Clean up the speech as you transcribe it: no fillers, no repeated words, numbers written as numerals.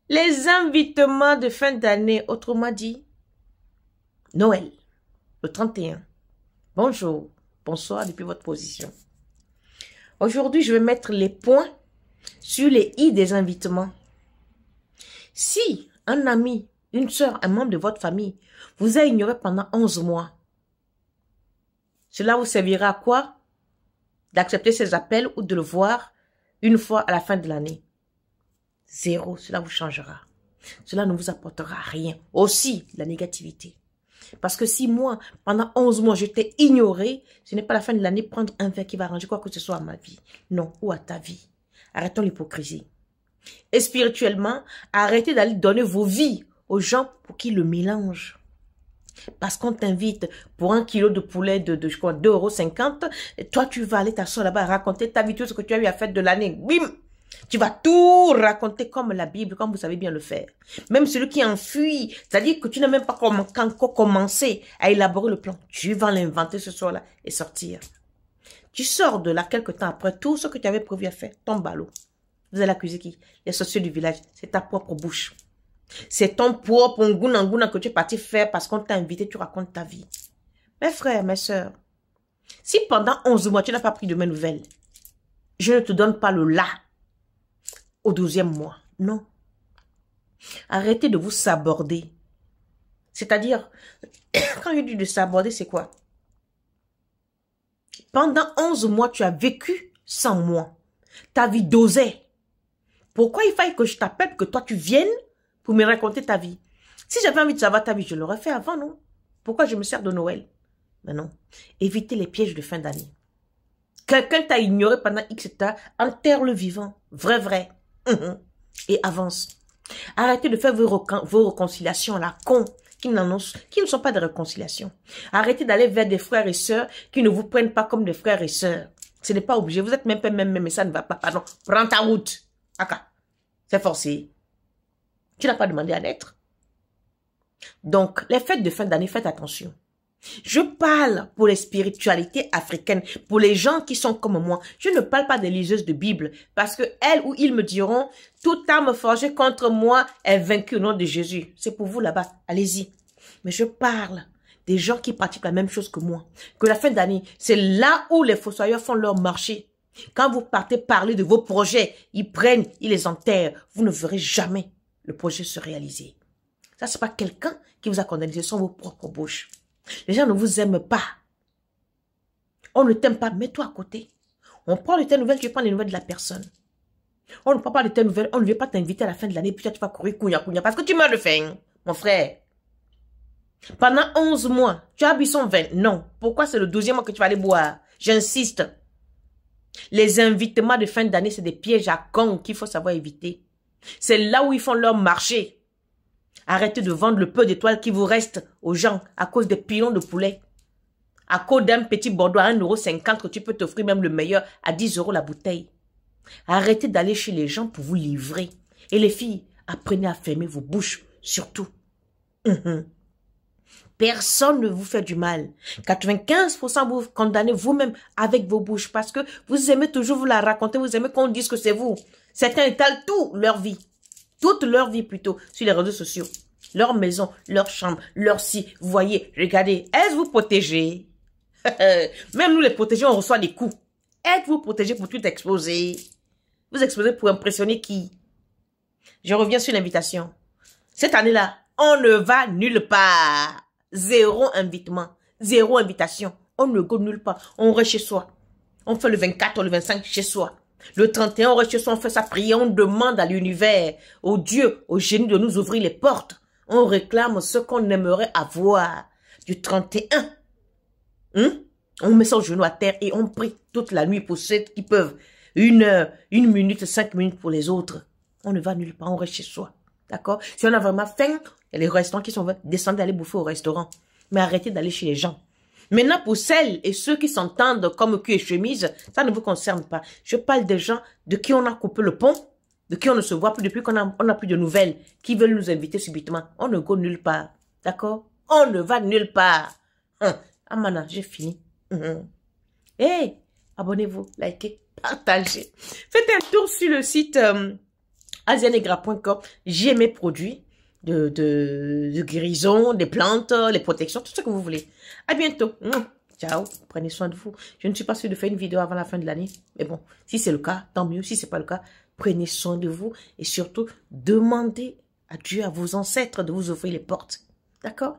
Les invitements de fin d'année, autrement dit, Noël, le 31. Bonjour, bonsoir depuis votre position. Aujourd'hui, je vais mettre les points sur les i des invitements. Si un ami, une soeur, un membre de votre famille vous a ignoré pendant 11 mois, cela vous servira à quoi? D'accepter ses appels ou de le voir une fois à la fin de l'année. 0, cela vous changera. Cela ne vous apportera rien. Aussi, la négativité. Parce que si moi, pendant 11 mois, je t'ai ignoré, ce n'est pas la fin de l'année prendre un verre qui va arranger quoi que ce soit à ma vie. Non, ou à ta vie. Arrêtons l'hypocrisie. Et spirituellement, arrêtez d'aller donner vos vies aux gens pour qu'ils le mélangent. Parce qu'on t'invite pour 1 kilo de poulet je crois, 2,50 €, toi, tu vas aller t'asseoir là-bas raconter ta vie, tout ce que tu as eu à faire de l'année. Bim! Tu vas tout raconter comme la Bible, comme vous savez bien le faire. Même celui qui enfuit, c'est-à-dire que tu n'as même pas encore commencé à élaborer le plan. Tu vas l'inventer ce soir-là et sortir. Tu sors de là quelque temps après, tout ce que tu avais prévu à faire tombe à l'eau. Vous allez accuser qui? Les sociaux du village. C'est ta propre bouche. C'est ton propre ngouna que tu es parti faire parce qu'on t'a invité, tu racontes ta vie. Mes frères, mes sœurs, si pendant 11 mois, tu n'as pas pris de mes nouvelles, je ne te donne pas le là au 12e mois. Non. Arrêtez de vous saborder. C'est-à-dire, quand je dis de saborder, c'est quoi? Pendant 11 mois, tu as vécu sans moi. Ta vie dosait. Pourquoi il fallait que je t'appelle, que toi tu viennes pour me raconter ta vie? Si j'avais envie de savoir ta vie, je l'aurais fait avant, non? Pourquoi je me sers de Noël? Mais non. Évitez les pièges de fin d'année. Quelqu'un t'a ignoré pendant X temps, enterre le vivant. Vrai. Et avance. Arrêtez de faire vos réconciliations à la con, qui ne sont pas des réconciliations. Arrêtez d'aller vers des frères et sœurs qui ne vous prennent pas comme des frères et sœurs. Ce n'est pas obligé. Vous êtes même, mais ça ne va pas. Pardon. Prends ta route. Aka. C'est forcé. Tu n'as pas demandé à naître. Donc, les fêtes de fin d'année, faites attention. Je parle pour les spiritualités africaines, pour les gens qui sont comme moi. Je ne parle pas des liseuses de Bible, parce que elles ou ils me diront, toute arme forgée contre moi est vaincue au nom de Jésus. C'est pour vous là-bas, allez-y. Mais je parle des gens qui pratiquent la même chose que moi. Que la fin d'année, c'est là où les fossoyeurs font leur marché. Quand vous partez parler de vos projets, ils prennent, ils les enterrent. Vous ne verrez jamais le projet se réaliser. Ça, c'est pas quelqu'un qui vous a condamné, ce sont vos propres bouches. Les gens ne vous aiment pas. On ne t'aime pas, mets-toi à côté. On prend de tes nouvelles, tu prends les nouvelles de la personne. On ne prend pas de tes nouvelles, on ne veut pas t'inviter à la fin de l'année, puis tu vas courir kounya, parce que tu meurs de faim, mon frère. Pendant 11 mois, tu as bu son vin. Non. Pourquoi c'est le 12e mois que tu vas aller boire? J'insiste. Les invitements de fin d'année, c'est des pièges à con qu'il faut savoir éviter. C'est là où ils font leur marché. Arrêtez de vendre le peu d'étoiles qui vous reste aux gens à cause des pilons de poulet. À cause d'un petit Bordeaux à 1,50 € que tu peux t'offrir même le meilleur à 10 € la bouteille. Arrêtez d'aller chez les gens pour vous livrer. Et les filles, apprenez à fermer vos bouches, surtout. Personne ne vous fait du mal. 95% vous condamnez vous-même avec vos bouches parce que vous aimez toujours vous la raconter, vous aimez qu'on dise que c'est vous. Certains étalent tout leur vie. Toute leur vie plutôt, sur les réseaux sociaux. Leur maison, leur chambre, leur si. Vous voyez, regardez, êtes-vous protégés? Même nous les protégés, on reçoit des coups. Êtes-vous protégés pour tout exposer? Vous exposez pour impressionner qui? Je reviens sur l'invitation. Cette année-là, on ne va nulle part. 0 invitement, 0 invitation. On ne go nulle part. On reste chez soi. On fait le 24 ou le 25 chez soi. Le 31, on reste chez soi, on fait sa prière, on demande à l'univers, au Dieu, au génie de nous ouvrir les portes. On réclame ce qu'on aimerait avoir. Du 31, on met son genou à terre et on prie toute la nuit pour ceux qui peuvent. 1 heure, 1 minute, 5 minutes pour les autres. On ne va nulle part, on reste chez soi. D'accord? Si on a vraiment faim, il y a les restaurants qui sont descendus aller bouffer au restaurant. Mais arrêtez d'aller chez les gens. Maintenant, pour celles et ceux qui s'entendent comme cul et chemise, ça ne vous concerne pas. Je parle des gens de qui on a coupé le pont, de qui on ne se voit plus depuis qu'on n'a plus de nouvelles, qui veulent nous inviter subitement. On ne go nulle part. D'accord? On ne va nulle part. Amana, j'ai fini. Hey, abonnez-vous, likez, partagez. Faites un tour sur le site asianegra.com. J'ai mes produits de guérison, des plantes, les protections, tout ce que vous voulez. À bientôt. Ciao. Prenez soin de vous. Je ne suis pas sûre de faire une vidéo avant la fin de l'année. Mais bon, si c'est le cas, tant mieux. Si c'est pas le cas, prenez soin de vous. Et surtout, demandez à Dieu, à vos ancêtres de vous ouvrir les portes. D'accord?